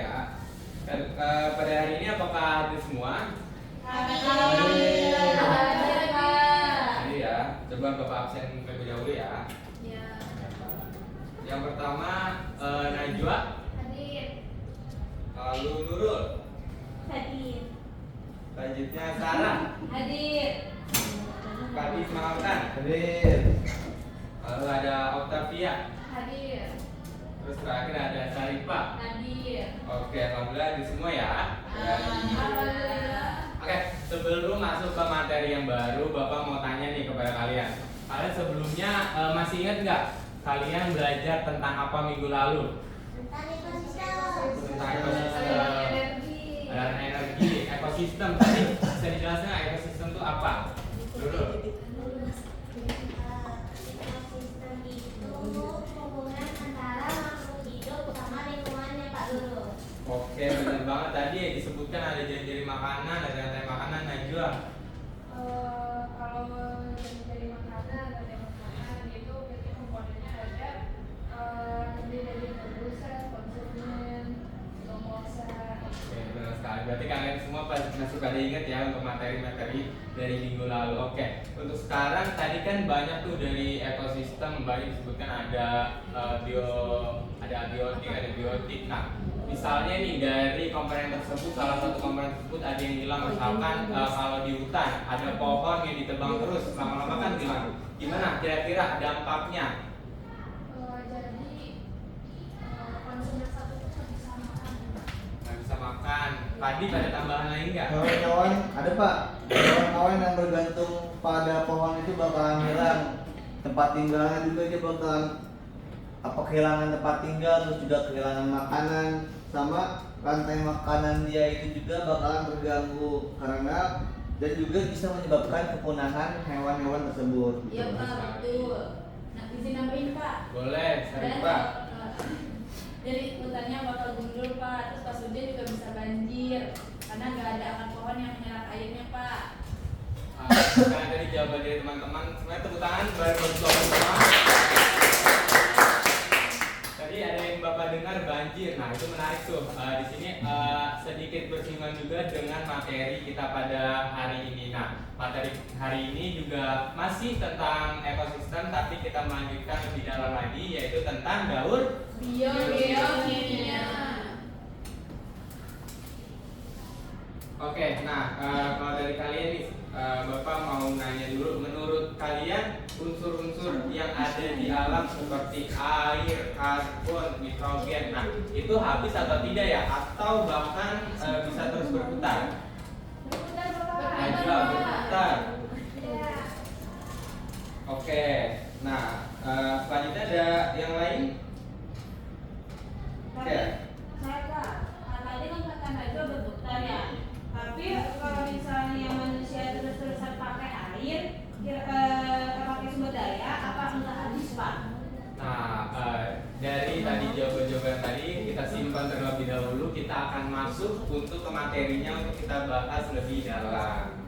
ya. Pada hari ini apakah hadir semua? Hadir, Pak. Hadir ya. Coba Bapak absen terlebih dahulu ya. Ya. Yang pertama Najwa, Hadir. lalu Nurul, Hadir. selanjutnya Sarah, Hadir. Fatis Mahamkan, Hadir. lalu ada Octavia, Hadir. terus terakhir ada Sarifah. Hadir. Oke, alhamdulillah di semua ya. Alhamdulillah. Oke, sebelum masuk ke materi yang baru, Bapak mau tanya nih kepada kalian. Kalian sebelumnya masih ingat nggak kalian belajar tentang apa minggu lalu? Tentang ekosistem. Dan energi, ekosistem. Tadi bisa dijelasin nggak ekosistem itu apa? Dulu. Ekosistem itu hubungan antara makhluk hidup sama lingkungannya, Pak Guru. Oke, benar banget tadi disebutkan ada jari-jari makanan, ada rantai makanan, Najwa. Kalau dari makanan itu berarti komponennya ada terdiri dari produsen, konsumen, penguasa. Oke, benar sekali. Berarti kalian semua masih pada ingat ya untuk materi-materi dari minggu lalu. Oke, untuk sekarang tadi kan banyak tuh dari ekosistem, banyak disebutkan ada abiotik, ada biotik. Nah, misalnya nih dari komponen tersebut, salah satu komponen tersebut ada yang hilang, misalkan kalau di hutan ada pohon yang ditebang terus, lama-lama kan hilang. Gimana kira-kira dampaknya? Jadi konsumen satu itu nggak bisa makan. Nggak bisa makan. Tadi ada tambahan lain nggak? Kawan-kawan ada Pak. Kawan-kawan yang bergantung pada pohon itu bakalan hilang. Tempat tinggalnya juga dia bakalan kehilangan tempat tinggal, terus juga kehilangan makanan, sama rantai makanan dia itu juga bakalan terganggu karena dan juga bisa menyebabkan kepunahan hewan-hewan tersebut. Iya, Pak, betul. Nah, izin nambahin, Pak. Boleh, Sarifah. Jadi hutannya bakal gundul, Pak. Terus pas hujan juga bisa banjir karena nggak ada akar pohon yang menyerap airnya, Pak. Karena dari jawaban dari teman-teman, semuanya tepuk tangan baru semua. Tadi ada yang Bapak dengar banjir. Nah, itu menarik tuh. Di sini sedikit bersinggungan juga dengan materi kita pada hari ini. Nah, materi hari ini juga masih tentang ekosistem, tapi kita melanjutkan lebih dalam lagi, yaitu tentang daur Biokimia. Oke, nah kalau dari kalian nih, Bapak mau nanya dulu, menurut kalian unsur-unsur yang ada di alam seperti air, karbon, nitrogen, nah itu habis atau tidak ya? Atau bahkan bisa terus berputar? Najwa, berputar. Oke, nah selanjutnya ada yang lain? Oke. Saya Kak, tadi kan kata Najwa berputar ya. Tapi kalau misalnya manusia terus-terusan pakai air, pakai sumber daya, apa nggak habis, Pak? Nah, dari tadi jawaban-jawaban tadi kita simpan terlebih dahulu. Kita akan masuk untuk ke materinya untuk kita bahas lebih dalam.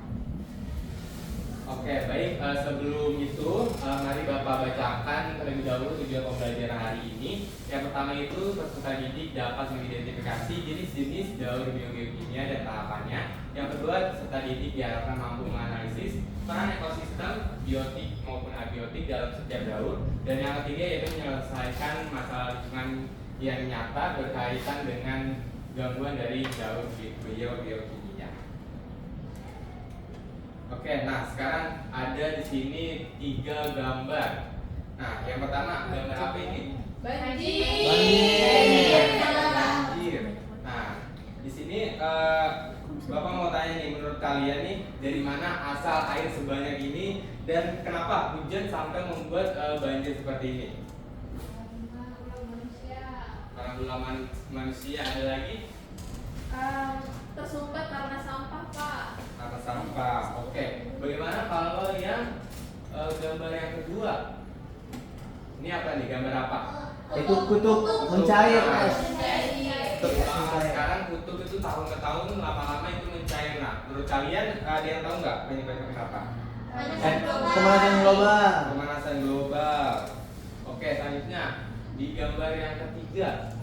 Oke, baik. Sebelum itu, mari Bapak bacakan terlebih dahulu tujuan pembelajaran hari ini. Yang pertama itu peserta didik dapat mengidentifikasi jenis-jenis daur biokimia dan tahapannya. Yang kedua, peserta didik diharapkan mampu menganalisis peran ekosistem biotik maupun abiotik dalam setiap daur. Dan yang ketiga yaitu menyelesaikan masalah lingkungan yang nyata berkaitan dengan gangguan dari daur biokimia. Oke, nah sekarang ada di sini 3 gambar. Nah, yang pertama gambar apa ini? Banjir. Banjir. Nah, di sini Bapak mau tanya nih, menurut kalian nih dari mana asal air sebanyak ini dan kenapa hujan sampai membuat banjir seperti ini? Karena ulah manusia. Ada lagi? Tersumbat karena sampah, Pak. Karena sampah. Oke. Bagaimana kalau yang gambar yang kedua? Ini apa nih? Gambar apa? Itu kutub mencair. Sekarang kutub itu tahun ke tahun lama-lama itu mencair. Nah, menurut kalian ada yang tahu nggak penyebabnya kenapa? Pemanasan global. Pemanasan global. Oke, selanjutnya di gambar yang ketiga.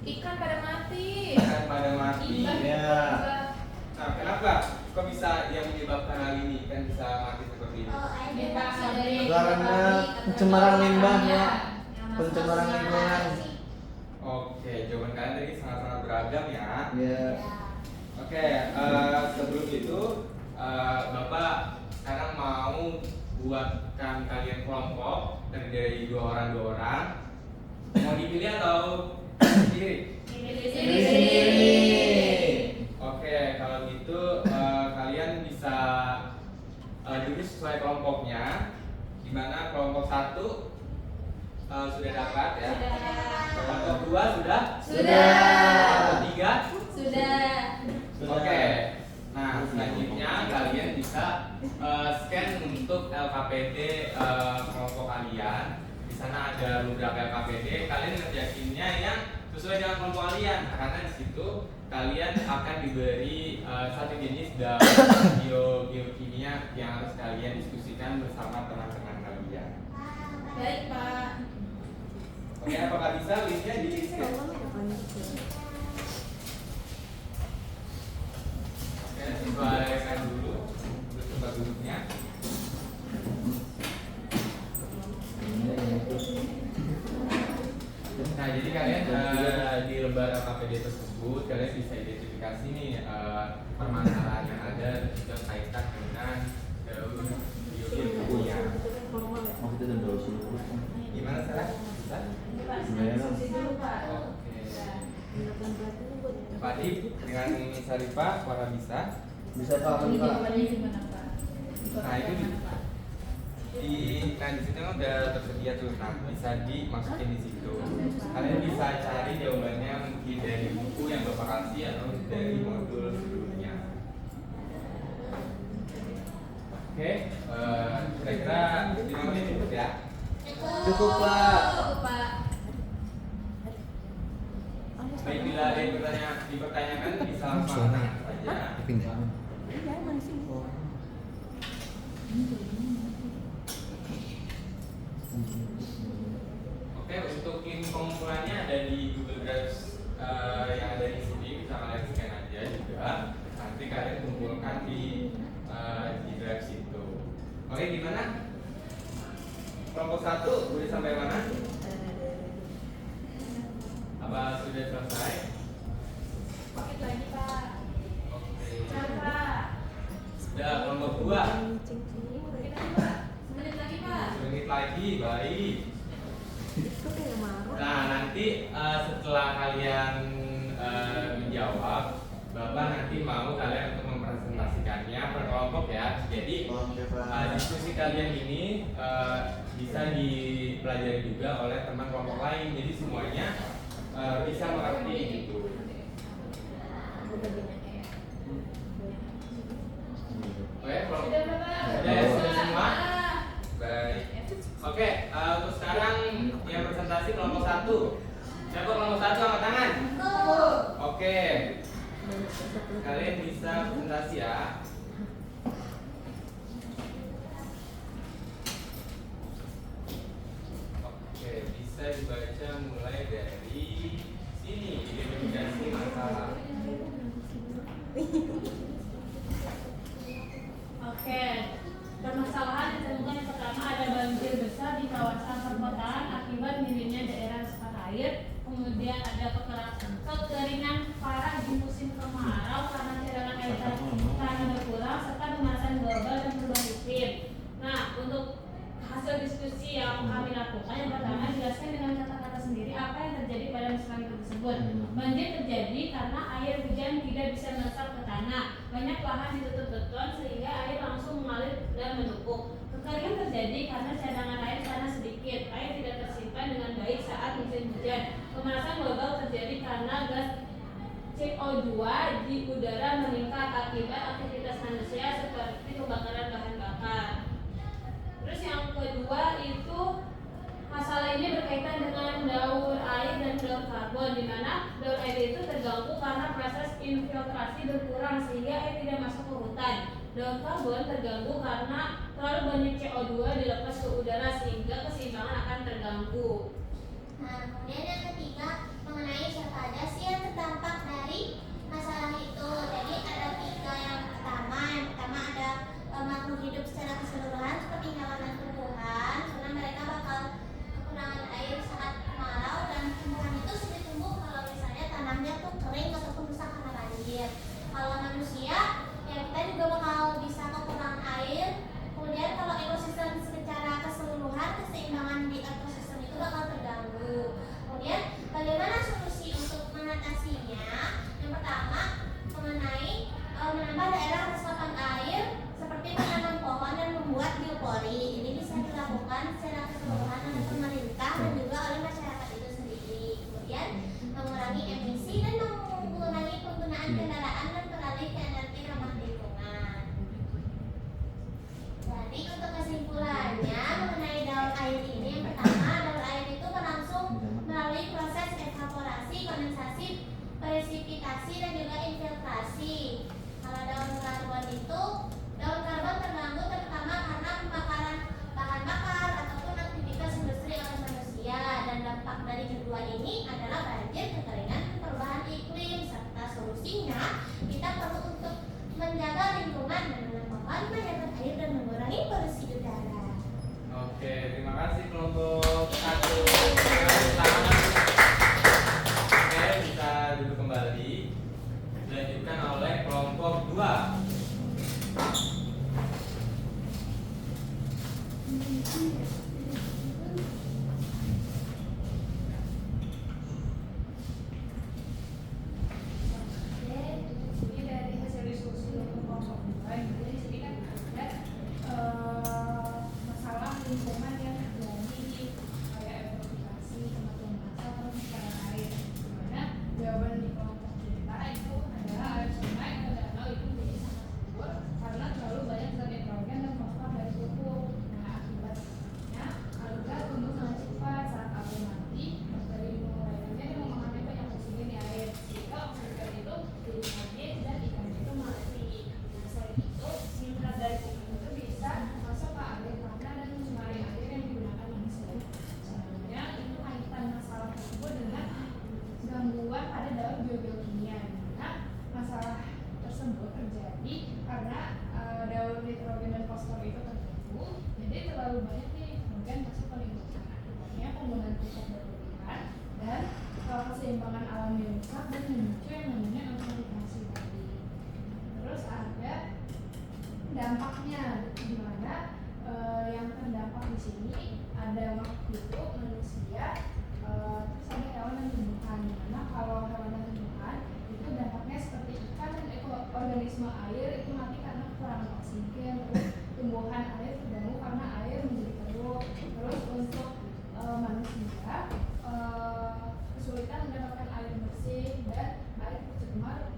Ikan pada mati. Ikan pada mati. Ikan Ya. Nah, kenapa? Kok bisa yang menyebabkan hal ini ikan bisa mati seperti ini? Oh, air Limbah berasal dari Karena pencemaran limbah ya, pencemaran lingkungan. Oke, jawaban kalian tadi sangat-sangat beragam ya. Ya. Oke, sebelum itu Bapak sekarang mau buatkan kalian kelompok terdiri dari dua orang. Mau dipilih atau sendiri? Sendiri. Oke, kalau gitu kalian bisa duduk sesuai kelompoknya. Di mana kelompok 1 sudah dapat ya. Kelompok 2 sudah? Sudah. Kelompok 3? Sudah. Oke. Nah, selanjutnya kalian bisa scan untuk LKPD kelompok kalian. Di sana ada beberapa LKPD. Kalian ngerjainnya yang sesuai dengan kelompok kalian. Karena di situ kalian akan diberi satu jenis dalam geokimia yang harus kalian diskusikan bersama teman-teman kalian. Baik, Pak. Oke, apakah bisa linknya di scan? Oke, sesuaikan dulu untuk tempat duduknya. Nah, jadi kalian di lembar LKPD tersebut kalian bisa identifikasi nih permasalahan yang ada dan juga kaitan dengan daun biokimia. Oh, kita udah dulu sih. Gimana Sarah? Bisa? Pak, Gimana? diskusi dulu, Pak. Oke. Pak Dik dengan Sarifah, apakah bisa? Bisa Pak, Ini Pak. jawabannya gimana, Pak? Nah, itu di situ kan udah tersedia tuh, nah bisa dimasukin di situ. Kalian bisa cari jawabannya mungkin dari buku yang Bapak kasih atau dari modul sebelumnya. Oke, kira-kira 5 menit cukup ya. Cukup Pak. Cukup, Pak. Baik, bila ada yang dipertanyakan bisa langsung tanya saja. Oke, untuk link pengumpulannya ada di Google Drive yang ada di sini, bisa kalian scan aja juga. Nanti kalian kumpulkan di Drive situ. Oke, gimana? Kelompok 1 udah sampai mana? Apa sudah selesai? Sedikit lagi, Pak. Oke. Pak. Sudah kelompok 2. Sedikit lagi, Pak. Semenit lagi, Pak. Menit lagi, baik. Nah, nanti setelah kalian menjawab, Bapak nanti mau kalian untuk mempresentasikannya per kelompok ya. Jadi Oke Pak. diskusi kalian ini bisa dipelajari juga oleh teman kelompok lain. Jadi semuanya bisa mengerti gitu. Oke, kelompok. Sudah, Bapak. Sudah ya, sudah semua? Ah. Baik. Oke, untuk sekarang yang presentasi kelompok 1. Siapa kelompok 1 angkat tangan? Oke. Kalian bisa presentasi ya. Oke, bisa dibaca mulai dari sini, identifikasi masalah. Oke, permasalahan ditemukan yang pertama ada banjir besar di kawasan perkotaan akibat minimnya daerah reservoir air. Kemudian ada kekeringan parah di musim kemarau karena cadangan air tanah berkurang serta pemanasan global dan perubahan iklim. Nah, untuk hasil diskusi yang kami lakukan, yang pertama jelaskan dengan kata-kata sendiri apa yang terjadi pada musim air tersebut. Banjir terjadi karena air hujan tidak bisa meresap ke tanah. Banyak lahan ditutup beton sehingga air langsung mengalir dan menumpuk. Kekeringan terjadi karena cadangan air tanah sedikit. Air tidak tersimpan dengan baik saat musim hujan. Pemanasan global terjadi karena gas CO2 di udara meningkat akibat aktivitas manusia seperti pembakaran bahan bakar. Terus yang kedua itu masalah ini berkaitan dengan daur air dan daur karbon, di mana daur air itu terganggu karena proses infiltrasi berkurang sehingga air tidak masuk ke hutan. Daur karbon terganggu karena terlalu banyak CO2 dilepas ke udara sehingga keseimbangan akan terganggu. Nah, kemudian yang ketiga, mengenai siapa aja sih yang terdampak dari masalah itu. Jadi ada 3 yang pertama. Yang pertama ada makhluk hidup secara keseluruhan seperti hewan dan tumbuhan, karena mereka bakal kekurangan air saat kemarau, dan tumbuhan itu sulit tumbuh kalau misalnya tanahnya tuh kering ataupun rusak karena banjir. Kalau manusia, ya kita juga bakal bisa kekurangan air. Kemudian kalau ekosistem secara keseluruhan, keseimbangan di ekosistem itu bakal terganggu. Kemudian bagaimana solusi untuk mengatasinya? Yang pertama mengenai menambah daerah resapan air seperti menanam pohon dan membuat biopori. Ini bisa dilakukan secara keseluruhan oleh pemerintah dan juga oleh masyarakat itu sendiri. Kemudian mengurangi emisi dan mengurangi penggunaan kendaraan dan beralih ke energi ramah lingkungan. Jadi untuk kesimpulannya mengenai daur air ini, yang pertama, daur air itu berlangsung melalui proses evaporasi, kondensasi, presipitasi, dan juga infiltrasi. Kalau daur karbon terganggu terutama karena pembakaran bahan bakar ataupun aktivitas industri oleh manusia, dan dampak dari kedua ini adalah banjir, kekeringan, perubahan iklim. Serta solusinya kita perlu untuk menjaga lingkungan dengan menanam pohon, menjaga air, dan mengurangi polusi udara. Oke, terima kasih kelompok 1. Oke, bisa duduk kembali. Dilanjutkan oleh kelompok 2. Jadi dari hasil diskusi untuk kelompok 2, jadi di sini kan ada masalah lingkungan yang terjadi kayak eutrofikasi, kematian massa, atau pencemaran air. Dimana jawaban di kelompok kita itu adalah air sungai atau danau itu menjadi sangat subur karena terlalu banyak zat nitrogen dan fosfor dari pupuk. Nah, akibatnya alga tumbuh sangat cepat. Saat alga mati, bakteri penguraiannya dia memakan banyak oksigen di air, sehingga oksigen itu jadi habis dan ikannya itu mati. Nah, selain itu, nitrat dari pupuk itu bisa masuk ke air tanah dan mencemari air yang digunakan manusia. Sebenarnya itu kaitan masalah tersebut dengan gangguan pada daur biogeokimia, di mana masalah tersebut terjadi karena daur nitrogen dan fosfor itu terganggu, jadi terlalu banyak nih nitrogen masuk ke lingkungan. Akibatnya penggunaan pupuk berlebihan dan keseimbangan alam dirusak dan memicu yang namanya eutrofikasi tadi. Terus ada dampaknya, di mana yang terdampak di sini ada makhluk hidup, manusia, terus ada hewan dan tumbuhan. Dimana kalau hewan dan tumbuhan itu dampaknya seperti ikan dan organisme air itu mati karena kekurangan oksigen. Terus tumbuhan air terganggu karena air menjadi keruh. Terus untuk manusia kesulitan mendapatkan air bersih dan air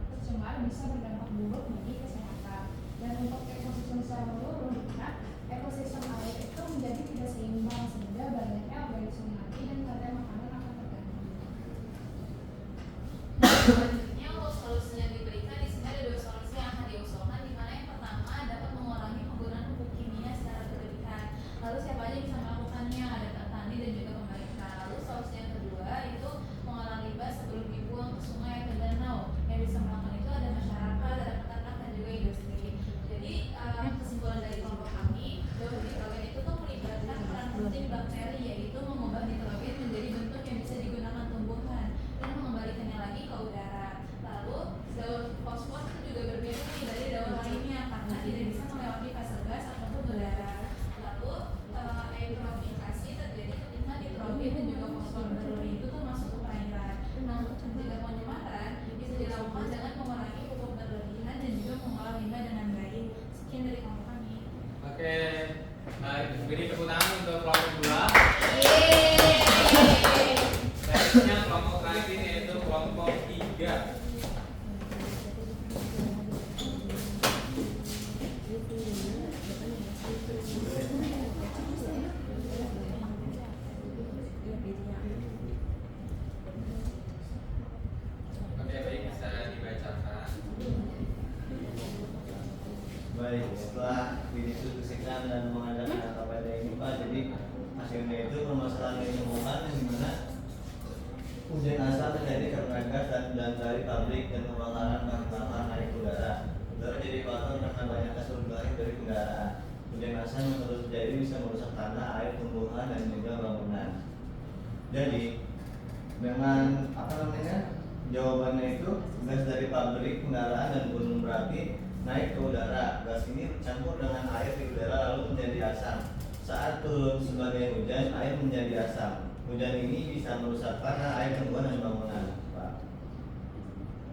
tercemar bisa berdampak buruk bagi kesehatan. Dan untuk ekosistem secara menyeluruh, dimana ekosistem air itu menjadi tidak seimbang sehingga banyaknya organisme mati dan rantai makanan akan terganggu. Selanjutnya untuk solusi yang diberikan di sini ada 2 solusi yang akan diusulkan, di mana yang pertama dapat mengurangi penggunaan pupuk kimia secara berlebihan. Lalu siapa aja bisa melakukannya? Ada petani dan juga pemerintah. Lalu solusi yang kedua itu mengolah limbah sebelum dibuang ke sungai atau danau. Yang bisa melakukan itu ada masyarakat, ada peternak, dan juga industri. Jadi kesimpulan dari kelompok kami, daur nitrogen itu tuh melibatkan peran penting bakteri, yaitu mengubah nitrogen menjadi bentuk yang bisa digunakan tumbuhan dan mengembalikannya lagi ke udara. Lalu daur fosfor itu juga berbeda nih dari daur lainnya karena tidak bisa melewati fase gas ataupun udara. Lalu eutrofikasi terjadi ketika nitrogen dan juga fosfor berlebih itu tuh masuk ke perairan. Nah, untuk mencegah pencemaran bisa dilakukan dengan mengurangi pupuk berlebihan dan juga mengolah limbah dengan baik. Sekian dari kelompok kami. Oke, beri tepuk tangan untuk kelompok 2. Selanjutnya kelompok terakhir yaitu kelompok 3. Oke, baik, bisa dibacakan. Baik, setelah didiskusikan dan mengadakan rapat pada ini Pak, jadi hasilnya itu permasalahan lingkungan yang dimana Hujan asam terjadi karena gas dan dari pabrik dan pembakaran bahan bakar naik ke udara. Udara jadi kotor karena banyaknya sumber dari kendaraan. Hujan asam yang terus terjadi bisa merusak tanah, air, tumbuhan, dan juga bangunan. Jadi dengan jawabannya itu gas dari pabrik, kendaraan, dan gunung berapi naik ke udara. Gas ini bercampur dengan air di udara lalu menjadi asam. Saat turun sebagai hujan, air menjadi asam. Hujan ini bisa merusak tanah, air, tumbuhan, dan bangunan.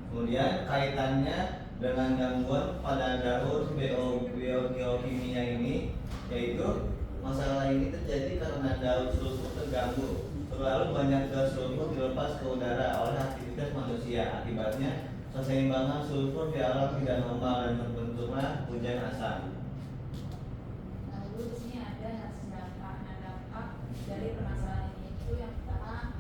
Kemudian kaitannya dengan gangguan pada daur geokimia ini, yaitu masalah ini terjadi karena daur sulfur terganggu. Terlalu banyak gas sulfur dilepas ke udara oleh aktivitas manusia. Akibatnya keseimbangan sulfur di alam tidak normal dan terbentuklah hujan asam. Lalu di sini ada hasil dampak. Nah, dampak dari permasalahan ini itu yang pertama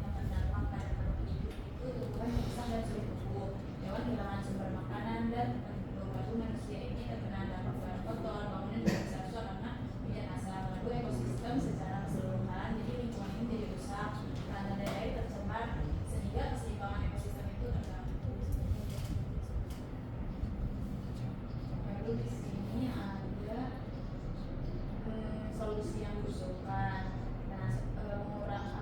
yang terdampak pada makhluk hidup itu tumbuhan yang besar dan sulit tumbuh. Hewan kehilangan sumber makanan dan lalu manusia ini terkena dampak bahan kotor, bangunan juga bisa rusak karena hujan asam. Lalu ekosistem secara keseluruhan, jadi lingkungan ini jadi rusak, tanah dan air tercemar sehingga keseimbangan ekosistem itu terganggu. Lalu di sini ada solusi yang diusulkan. Nah,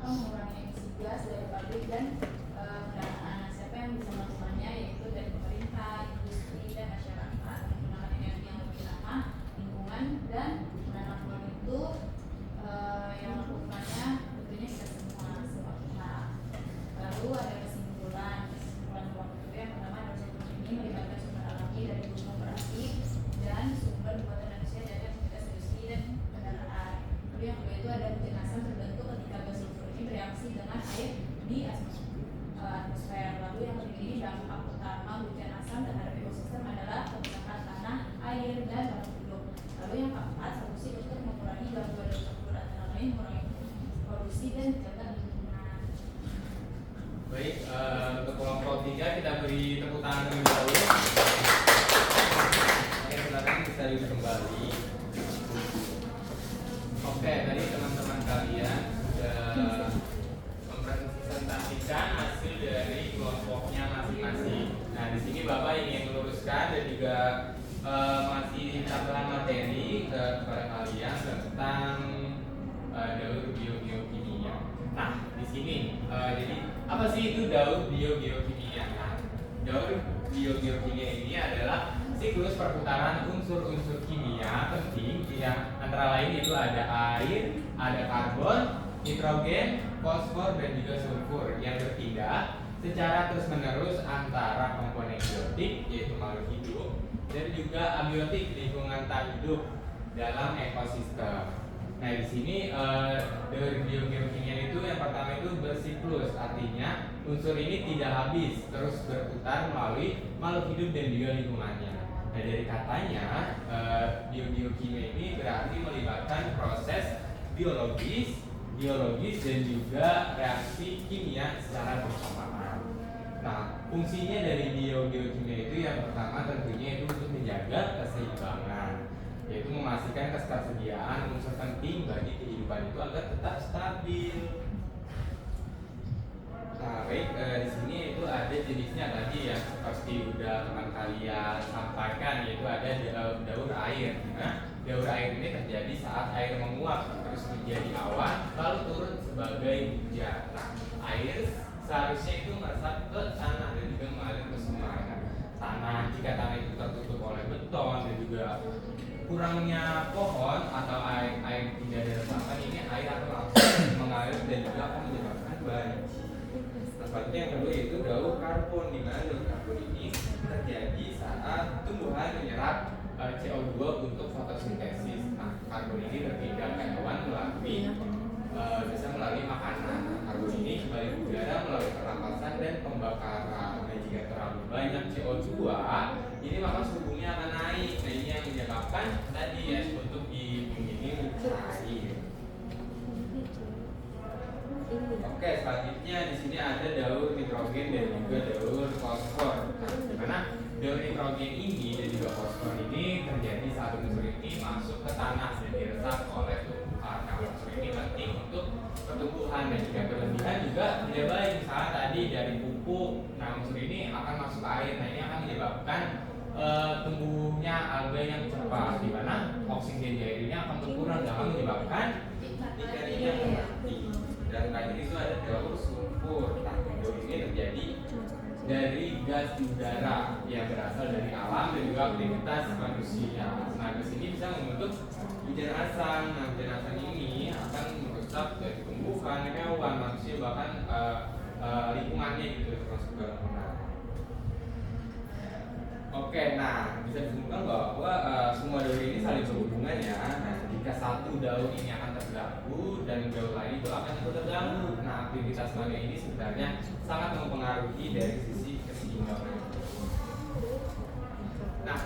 mengurangi emisi gas dari pabrik dan kendaraan. Siapa yang bisa melakukannya? Yaitu dari pemerintah, industri, dan masyarakat. Menggunakan energi yang lebih ramah lingkungan dan menanam pohon itu yang melakukannya tentunya kita semua pihak. Lalu ada kesimpulan waktu yang pertama dosen ini melibatkan sumber alami dari gunung berapi dan sumber buatan manusia dari aktivitas industri dan kendaraan. Lalu yang kedua itu ada hujan asam terbentuk ketika gas sulfur ini bereaksi dengan air di atmosfer. Lalu yang ketiga ini dampak utama hujan asam terhadap ekosistem adalah kerusakan tanah, air, dan makhluk hidup. Lalu yang keempat, solusi untuk mengurangi gangguan sulfur antara lain mengurangi polusi dan menjaga lingkungan. Baik, untuk kelompok 3 kita beri tepuk tangan terlebih dahulu. Oke, silakan bisa duduk kembali. Oke, tadi teman-teman kalian sudah mempresentasikan hasil dari kelompoknya masing-masing. Nah, di sini Bapak ingin meluruskan dan juga masih tambahan materi kepada kalian tentang daur geokimia. Nah, di sini jadi apa sih itu daur geokimia? Nah, daur geokimia ini adalah siklus perputaran unsur-unsur kimia penting yang antara lain itu ada air, ada karbon, nitrogen, fosfor, dan juga sulfur yang berpindah secara terus-menerus antara komponen biotik yaitu makhluk hidup dan juga abiotik lingkungan tak hidup dalam ekosistem. Nah, di sini daur geokimia itu yang pertama itu bersiklus, artinya unsur ini tidak habis, terus berputar melalui makhluk hidup dan juga lingkungannya. Nah, dari katanya geokimia ini berarti melibatkan proses biologis dan juga reaksi kimia secara bersamaan. Nah, fungsinya dari geokimia itu yang pertama tentunya itu untuk menjaga keseimbangan, yaitu memastikan ketersediaan unsur penting bagi kehidupan itu agar tetap stabil. Nah, baik, di sini itu ada jenisnya tadi yang seperti udah teman kalian sampaikan, yaitu ada daur air. Nah, daur air ini terjadi saat air menguap terus menjadi awan lalu turun sebagai hujan. Nah, air seharusnya itu meresap ke tanah dan juga mengalir ke sungai. Nah, tanah, jika tanah itu tertutup oleh beton dan juga kurangnya pohon atau air tidak ada resapan, ini air akan langsung mengalir dan juga akan menyebabkan banjir. Selanjutnya yang kedua itu daur karbon, di mana daur karbon ini terjadi saat tumbuhan menyerap CO2 untuk fotosintesis. Nah, karbon ini berpindah ke hewan bisa melalui makanan. Nah, karbon ini kembali ke udara melalui pernapasan dan pembakaran. Nah, jika terlalu banyak CO2, ini maka suhunya akan naik. Nah, ini yang menyebabkan tadi ya untuk di bumi ini cair. Oke, selanjutnya di sini ada daur nitrogen dan juga daur fosfor. Nah, di mana daur nitrogen ini dan juga fosfor ini terjadi saat unsur ini masuk ke tanah dan diresap oleh tumbuhan. Nah, unsur ini penting untuk pertumbuhan dan jika berlebihan juga tidak baik. air. Nah, ini akan menyebabkan tumbuhnya alga yang cepat, di mana oksigen di air ini akan berkurang dan akan menyebabkan ikan-ikan yang mati. Dan tadi itu ada daur sulfur. Nah, daur ini terjadi dari gas di udara yang berasal dari alam dan juga aktivitas manusia. Nah, gas ini bisa membentuk hujan asam. Nah, hujan asam ini akan merusak dari tumbuhan, hewan, manusia, bahkan lingkungannya gitu, termasuk bangunan. Oke, nah bisa disimpulkan bahwa semua daur ini saling berhubungan ya. Nah, jika satu daur ini akan terganggu dan daur lain itu akan ikut terganggu. Nah, aktivitas manusia ini sebenarnya sangat mempengaruhi dari sisi keseimbangan. Nah,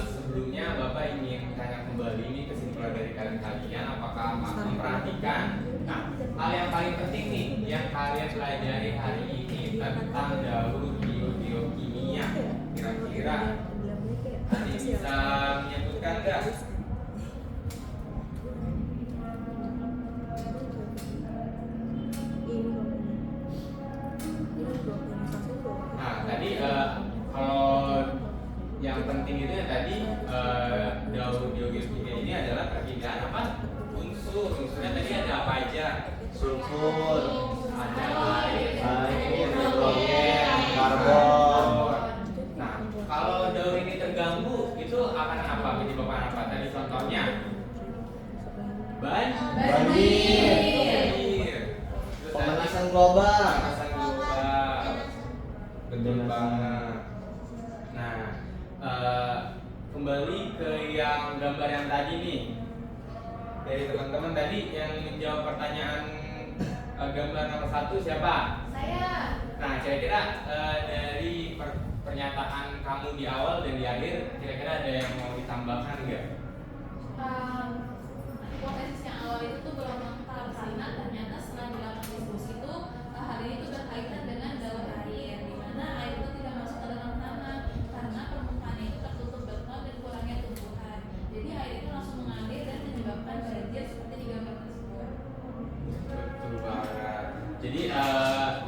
sebelumnya Bapak ingin tanya kembali ini kesimpulan dari kalian, apakah memperhatikan? Nah, hal yang paling penting nih yang kalian pelajari hari ini tentang daur biokimia. Kira-kira ada yang bisa menyebutkan nggak? Nah, tadi kalau yang penting itu ya tadi daur biokimia ini adalah perbedaan apa? Unsurnya tadi ada apa aja? Sulfur, Ada air, nitrogen, karbon. Nah, kalau daur ini terganggu, itu akan apa? Menyebabkan apa? Tadi contohnya banjir. Terus Pemanasan global. pemanasan global. Betul banget. Nah, kembali ke yang gambar yang tadi nih. Dari teman-teman tadi yang menjawab pertanyaan gambar nomor 1 siapa? Saya. Nah, kira-kira dari pernyataan kamu di awal dan di akhir, kira-kira ada yang mau ditambahkan nggak? Hipotesis yang awal itu tuh belum lengkap karena ternyata setelah dilakukan diskusi itu hal ini tuh berkaitan dengan daur air, di mana air itu tidak masuk ke dalam tanah karena permukaannya itu tertutup beton dan kurangnya tumbuhan. Jadi air itu langsung mengalir dan menyebabkan banjir seperti di gambar tersebut. Betul banget. Jadi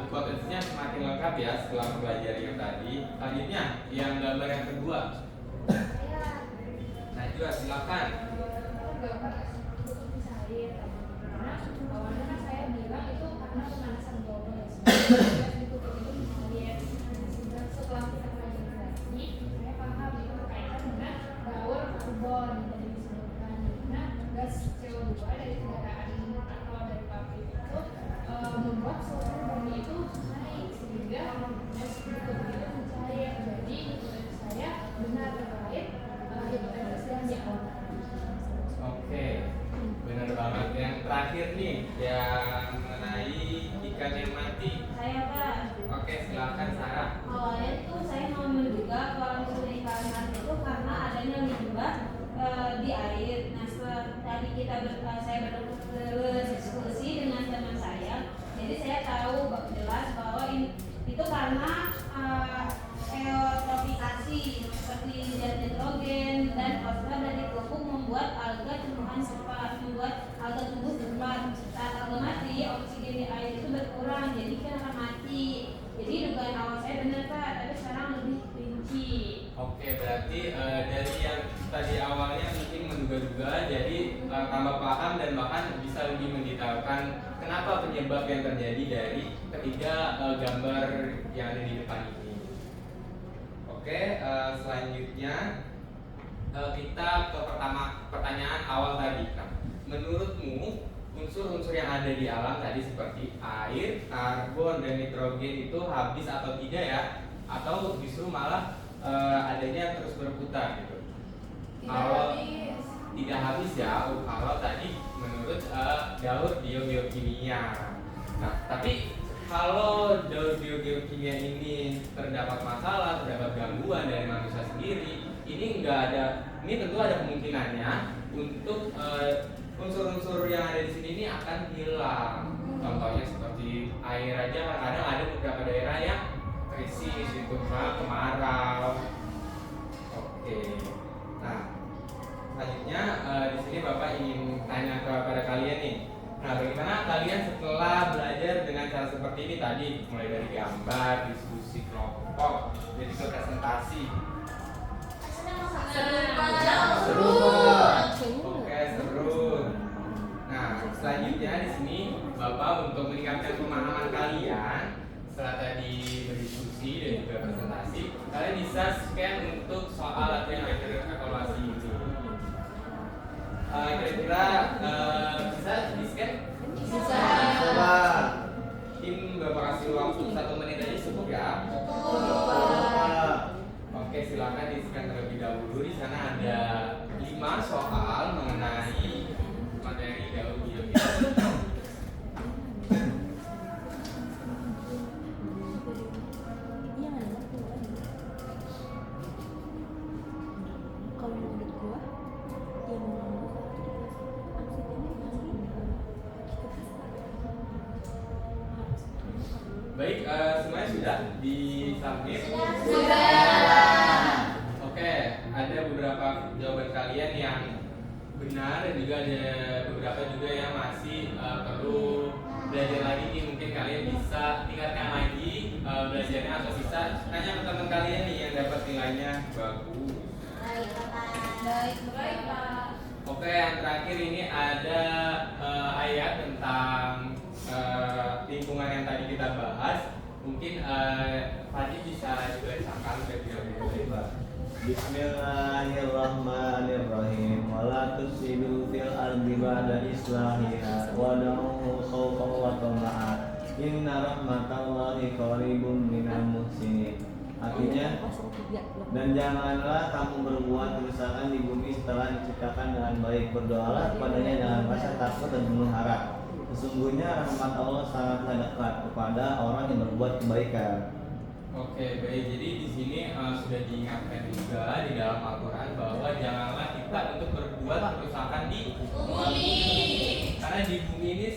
hipotesisnya semakin lengkap ya setelah mempelajari yang tadi. Selanjutnya yang gambar yang kedua. Nah, juga silakan. Gambar itu bisa air karena awalnya kan saya bilang itu karena pemanasan global ya sebenarnya ditutup itu bisa air. Nah, setelah kita pelajari lagi saya paham itu berkaitan dengan daur karbon yang tadi disebutkan, dimana gas CO2 dari kendaraan atau dari pabrik itu membuat suhu bumi itu naik sehingga gas itu mencair. Jadi hipotesis saya benar terkait hipotesis yang di awal. Oke, benar banget. Yang terakhir nih yang mengenai ikan yang mati. Saya Pak. Oke, silakan Sarah. Awalnya itu saya mau menduga kalau misalnya ikan mati itu karena adanya limbah di air. Nah, setelah tadi saya berdiskusi dengan teman saya, jadi saya tahu jelas bahwa itu karena eutrofikasi seperti zat nitrogen dan fosfor dari pupuk membuat alga tumbuhan cepat, membuat alga tumbuh cepat. Saat alga mati, oksigen di air itu berkurang, jadi kan akan mati. Jadi dugaan awal saya benar Pak, tapi sekarang lebih rinci. Oke, berarti dari yang tadi awalnya mungkin menduga-duga, jadi tambah paham dan bahkan bisa lebih mendetailkan kenapa penyebab yang terjadi dari ketiga gambar yang ada di depan ini. Oke, selanjutnya kita ke pertanyaan awal tadi. Nah, menurutmu unsur-unsur yang ada di alam tadi seperti air, karbon, dan nitrogen itu habis atau tidak ya? Atau justru malah adanya terus berputar gitu? Kalau tidak habis ya, kalau tadi menurut daur biokimia. Nah, tapi kalau daur biokimia ini terdapat masalah, terdapat gangguan dari manusia sendiri, ini tentu ada kemungkinannya untuk unsur-unsur yang ada di sini ini akan hilang. Contohnya seperti air aja, kadang ada beberapa daerah yang krisis, itu kemarau. Oke. Nah, selanjutnya di sini Bapak ingin tanya kepada kalian nih. Nah, bagaimana kalian setelah belajar dengan cara seperti ini tadi, mulai dari gambar, diskusi kelompok, dan presentasi? Serupa. Oke, seru. Nah, selanjutnya di sini Bapak untuk meningkatkan pemahaman kalian setelah tadi berdiskusi dan juga presentasi, kalian bisa scan untuk soal latihan evaluasi ini. Kira-kira bisa di scan? Bisa. Coba. Mungkin Bapak kasih waktu 1 menit aja cukup ya. Coba. Oke, silakan di scan terlebih dahulu. Di sana ada 5 soal mengenai materi geologi. Kalau menurut gua yang Baik, semuanya sudah disubmit. Oke, ada beberapa jawaban kalian yang benar dan juga ada beberapa juga yang masih perlu belajar lagi nih. Mungkin kalian bisa tingkatkan lagi belajarnya atau bisa tanya ke teman kalian nih yang dapat nilainya bagus. Baik, Pak. Oke, yang terakhir ini ada ayat tentang lingkungan yang tadi kita bahas. Mungkin tadi bisa dibacakan terlebih dahulu. Bismillahirrahmanirrahim. Wala tusidu fil ardi ba'da islahiha wad'uhu khawfan wa tama'an. Inna rahmatallahi qaribun minal muhsinin. Artinya, dan janganlah kamu berbuat kerusakan di bumi setelah diciptakan dengan baik. Berdoalah kepadanya dengan rasa takut dan penuh harap. Sesungguhnya rahmat Allah sangatlah dekat kepada orang yang berbuat kebaikan. Oke, baik. Jadi di sini sudah diingatkan juga di dalam Al-Quran bahwa janganlah kita untuk berbuat kerusakan di bumi. Karena di bumi ini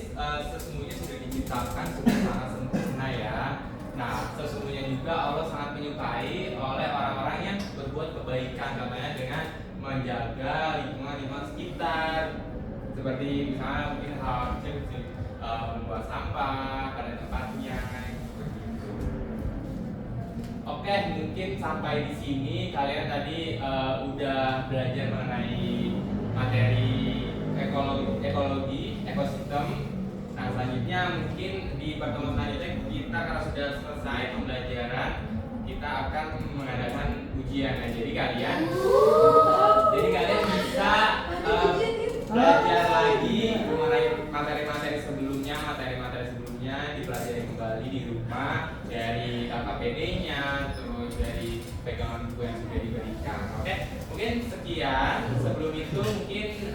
sesungguhnya sudah diciptakan sudah sangat sempurna ya. Nah, sesungguhnya juga Allah sangat menyukai oleh orang-orang yang berbuat kebaikan, contohnya dengan menjaga lingkungan sekitar. Seperti misalnya mungkin hal kecil membuang sampah pada tempatnya seperti itu. Oke, mungkin sampai di sini kalian tadi udah belajar mengenai materi ekologi, ekosistem. Nah, selanjutnya mungkin di pertemuan selanjutnya kita karena sudah selesai pembelajaran, kita akan mengadakan ujian. Nah, jadi kalian bisa belajar lagi mengenai materi-materi sebelumnya dipelajari kembali di rumah dari KKPD-nya, terus dari pegangan buku yang sudah diberikan. Oke, mungkin sekian. Sebelum itu mungkin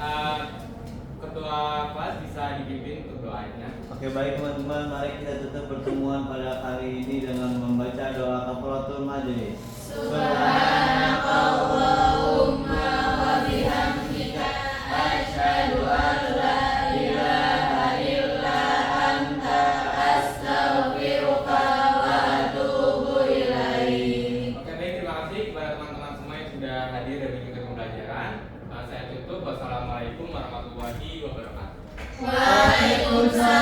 ketua kelas bisa dipimpin untuk doanya. Oke, baik teman-teman, mari kita tutup pertemuan pada kali ini dengan membaca doa kafaratul majelis. Subhanakallahumma wa bihamdika asyhadu an la ilaha illa anta astaghfiruka wa atubu ilaik. Oke, baik, terima kasih kepada teman-teman semua yang sudah hadir dan mengikuti pembelajaran. Saya tutup. Wassalamualaikum warahmatullahi wabarakatuh. Waalaikumsalam.